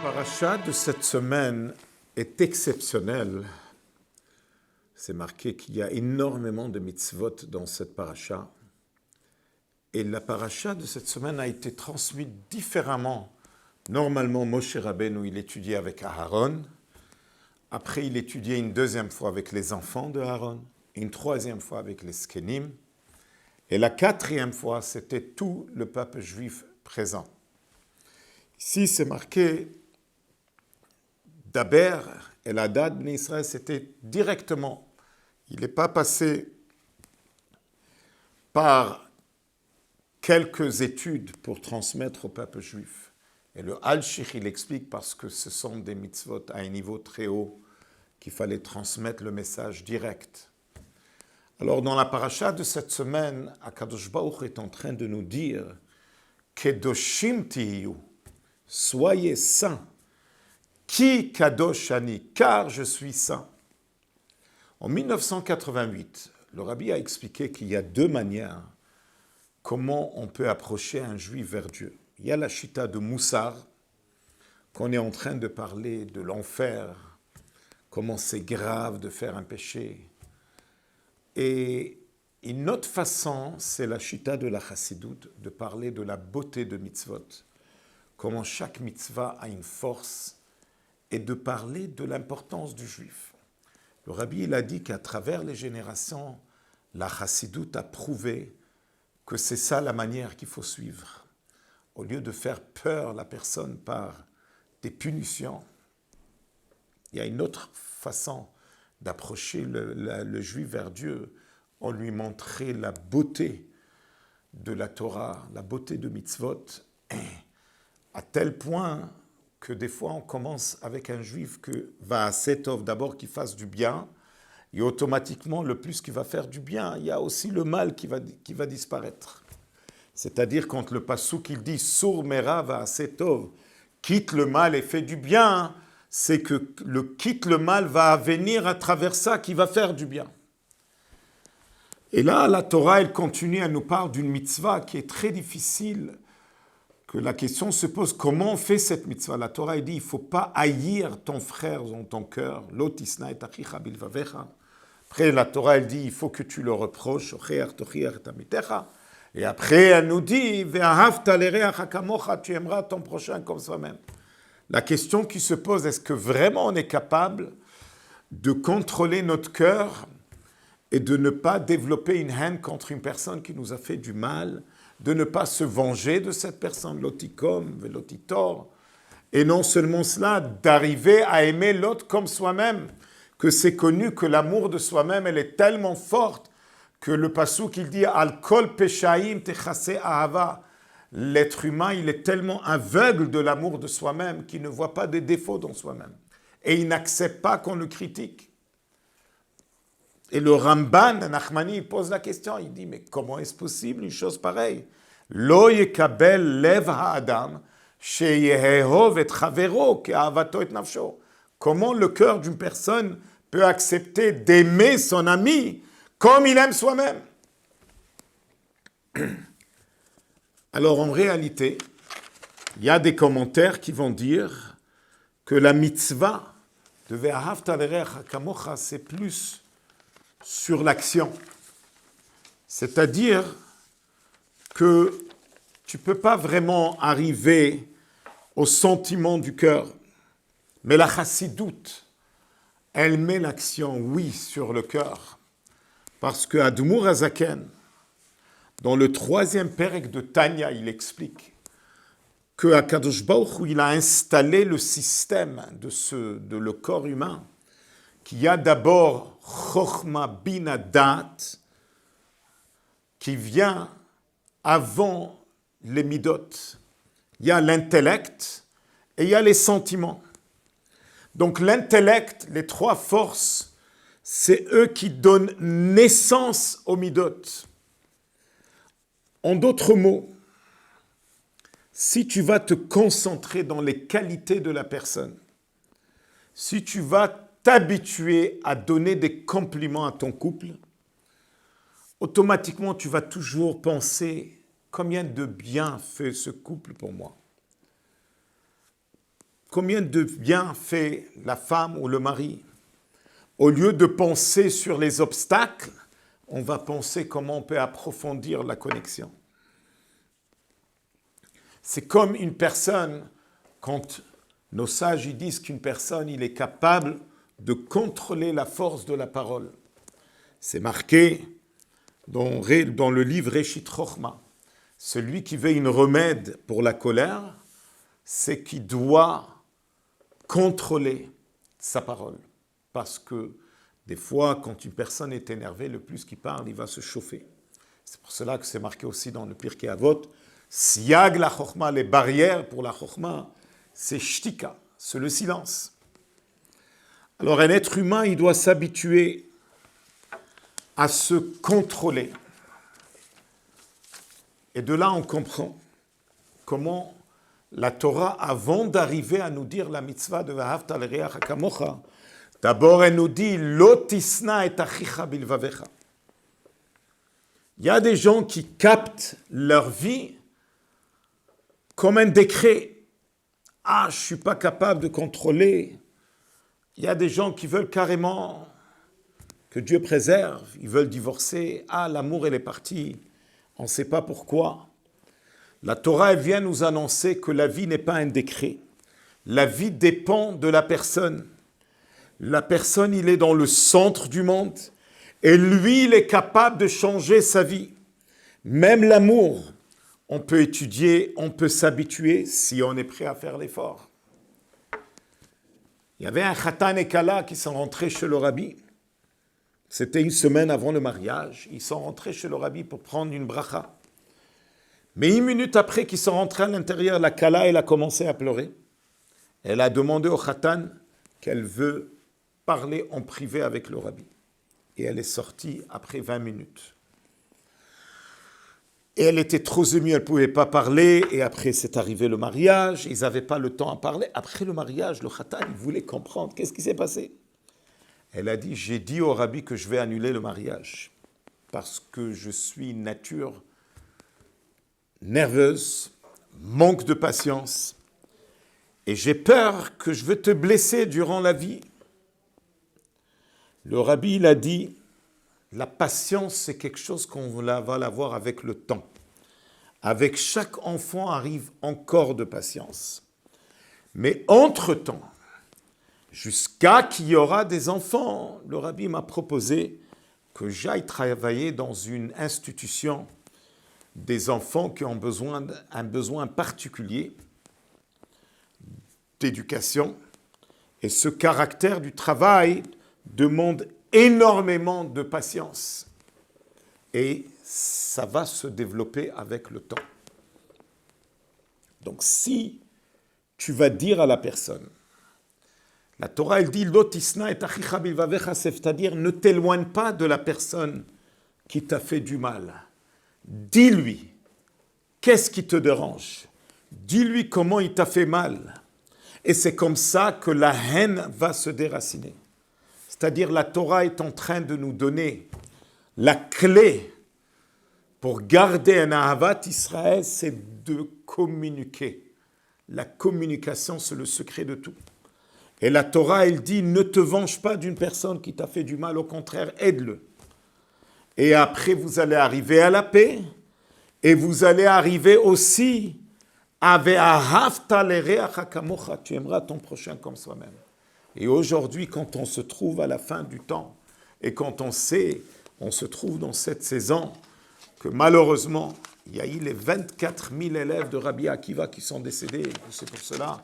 Paracha de cette semaine est exceptionnelle. C'est marqué qu'il y a énormément de mitzvot dans cette paracha. Et la paracha de cette semaine a été transmise différemment. Normalement, Moshe Rabbeinu, il étudiait avec Aaron. Après, il étudiait une deuxième fois avec les enfants de Aaron. Une troisième fois avec les Skenim. Et la quatrième fois, c'était tout le peuple juif présent. Ici, c'est marqué Daber et la date d'Israël, c'était directement. Il n'est pas passé par quelques études pour transmettre au peuple juif. Et le Al-Shich, il explique parce que ce sont des mitzvot à un niveau très haut qu'il fallait transmettre le message direct. Alors, dans la paracha de cette semaine, Akadosh Baruch est en train de nous dire Kedoshim tihiyu, soyez saints. Ki kadosh ani, car je suis saint. En 1988, le rabbi a expliqué qu'il y a deux manières comment on peut approcher un juif vers Dieu. Il y a la chita de Moussar, qu'on est en train de parler de l'enfer, comment c'est grave de faire un péché. Et une autre façon, c'est la chita de la chassidoute, de parler de la beauté de mitzvot, comment chaque mitzvah a une force, et de parler de l'importance du juif. Le rabbi, il a dit qu'à travers les générations, la chassidoute a prouvé que c'est ça la manière qu'il faut suivre. Au lieu de faire peur la personne par des punitions, il y a une autre façon d'approcher le juif vers Dieu. On lui montrait la beauté de la Torah, la beauté de mitzvot, à tel point que des fois on commence avec un juif que va à Setov d'abord qu'il fasse du bien, et automatiquement le plus qu'il va faire du bien, il y a aussi le mal qui va disparaître. C'est-à-dire quand le passouk il dit Sour mera va à Setov, quitte le mal et fais du bien, c'est que le quitte le mal va venir à travers ça qui va faire du bien. Et là, la Torah, elle continue à nous parler d'une mitzvah qui est très difficile, que la question se pose, comment on fait cette mitzvah? La Torah dit, il ne faut pas haïr ton frère dans ton cœur. Après, la Torah, elle dit, il faut que tu le reproches. Et après, elle nous dit, tu aimeras ton prochain comme soi-même. La question qui se pose, est-ce que vraiment on est capable de contrôler notre cœur et de ne pas développer une haine contre une personne qui nous a fait du mal, de ne pas se venger de cette personne, l'otikom, velotitor, et non seulement cela, d'arriver à aimer l'autre comme soi-même, que c'est connu que l'amour de soi-même, elle est tellement forte que le passouk, il dit « Al kol peshaim techase ahava ». L'être humain, il est tellement aveugle de l'amour de soi-même qu'il ne voit pas de défauts dans soi-même. Et il n'accepte pas qu'on le critique. Et le Ramban, Nachmani, il pose la question, il dit, mais comment est-ce possible une chose pareille? Lo yekabel lev ha'adam sheyehehov et chavero ke'ahavato et nafsho. Comment le cœur d'une personne peut accepter d'aimer son ami comme il aime soi-même? Alors en réalité, il y a des commentaires qui vont dire que la mitzvah de ve'ahavta l'erecha kamocha, c'est plus sur l'action. C'est-à-dire que tu ne peux pas vraiment arriver au sentiment du cœur. Mais la chassidoute, elle met l'action, oui, sur le cœur. Parce que Admour Hazaken, dans le 3e pérec de Tanya, il explique que Akadosh Baruch Hu, il a installé le système de le corps humain, qu'il y a d'abord Chochma Bina Dat, qui vient avant les midot. Il y a l'intellect et il y a les sentiments. Donc l'intellect, les trois forces, c'est eux qui donnent naissance aux midot. En d'autres mots, si tu vas te concentrer dans les qualités de la personne, si tu vas t'habituer à donner des compliments à ton couple, automatiquement tu vas toujours penser combien de bien fait ce couple pour moi. combien de bien fait la femme ou le mari. Au lieu de penser sur les obstacles, on va penser comment on peut approfondir la connexion. C'est comme une personne, quand nos sages ils disent qu'une personne il est capable de contrôler la force de la parole. C'est marqué dans le livre Reshit Chochma. Celui qui veut une remède pour la colère, c'est qu'il doit contrôler sa parole. Parce que des fois, quand une personne est énervée, le plus qu'il parle, il va se chauffer. C'est pour cela que c'est marqué aussi dans le Pirkei Avot, Siag la Chochma, les barrières pour la Chochma, c'est shtika, c'est le silence. Alors un être humain, il doit s'habituer à se contrôler. Et de là, on comprend comment la Torah, avant d'arriver à nous dire la mitzvah de Vahavta l'reach kamocha, d'abord elle nous dit Lo tisna et achicha bilvavecha. Il y a des gens qui captent leur vie comme un décret. Ah, je ne suis pas capable de contrôler. Il y a des gens qui veulent carrément que Dieu préserve. Ils veulent divorcer. Ah, l'amour, elle est partie. On ne sait pas pourquoi. La Torah, elle vient nous annoncer que la vie n'est pas un décret. La vie dépend de la personne. La personne, il est dans le centre du monde. Et lui, il est capable de changer sa vie. Même l'amour, on peut étudier, on peut s'habituer si on est prêt à faire l'effort. Il y avait un Khatan et Kala qui sont rentrés chez le Rabbi. C'était une semaine avant le mariage. Ils sont rentrés chez le Rabbi pour prendre une bracha. Mais une minute après qu'ils sont rentrés à l'intérieur, la Kala, elle a commencé à pleurer. Elle a demandé au Khatan qu'elle veut parler en privé avec le Rabbi. Et elle est sortie après 20 minutes. Et elle était trop émue, elle ne pouvait pas parler. Et après, c'est arrivé le mariage. Ils n'avaient pas le temps à parler. Après le mariage, le Khatan, il voulait comprendre. Qu'est-ce qui s'est passé? Elle a dit, j'ai dit au Rabbi que je vais annuler le mariage. Parce que je suis une nature nerveuse, manque de patience. Et j'ai peur que je vais te blesser durant la vie. Le Rabbi, il a dit, la patience, c'est quelque chose qu'on va l'avoir avec le temps. Avec chaque enfant arrive encore de patience. Mais entre-temps, jusqu'à qu'il y aura des enfants, le Rabbi m'a proposé que j'aille travailler dans une institution des enfants qui ont un besoin particulier d'éducation. Et ce caractère du travail demande énormément de patience. Et ça va se développer avec le temps. Donc si tu vas dire à la personne, la Torah elle dit Lotisna et achicha bilvavecha, c'est-à-dire ne t'éloigne pas de la personne qui t'a fait du mal. Dis-lui, qu'est-ce qui te dérange? Dis-lui comment il t'a fait mal. Et c'est comme ça que la haine va se déraciner. C'est-à-dire la Torah est en train de nous donner la clé pour garder un Ahavat Israël, c'est de communiquer. La communication, c'est le secret de tout. Et la Torah, elle dit, ne te venge pas d'une personne qui t'a fait du mal, au contraire, aide-le. Et après, vous allez arriver à la paix, et vous allez arriver aussi à Ve'ahavta l'reach kamocha, tu aimeras ton prochain comme soi-même. Et aujourd'hui, quand on se trouve à la fin du temps, et quand on sait, on se trouve dans cette saison, que malheureusement, il y a eu les 24 000 élèves de Rabbi Akiva qui sont décédés. C'est pour cela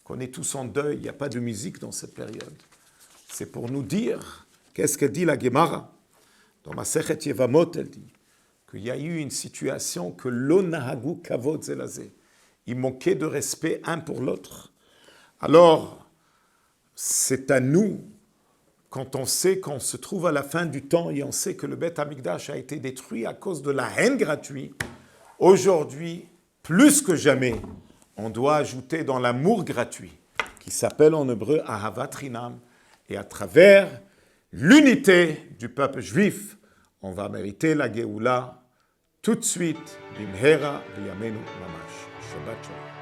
qu'on est tous en deuil. Il n'y a pas de musique dans cette période. C'est pour nous dire, qu'est-ce qu'elle dit la Gemara? Dans Masechet Yevamot, elle dit qu'il y a eu une situation que lo nahagu kavod zelazé. Ils manquaient de respect un pour l'autre. Alors, c'est à nous, quand on sait qu'on se trouve à la fin du temps et on sait que le Beth Amikdash a été détruit à cause de la haine gratuite, aujourd'hui, plus que jamais, on doit ajouter dans l'amour gratuit, qui s'appelle en hébreu Ahavat Chinam, et à travers l'unité du peuple juif, on va mériter la Géoula tout de suite, Bimhera V'yamenu Mamash. Shabbat Shalom.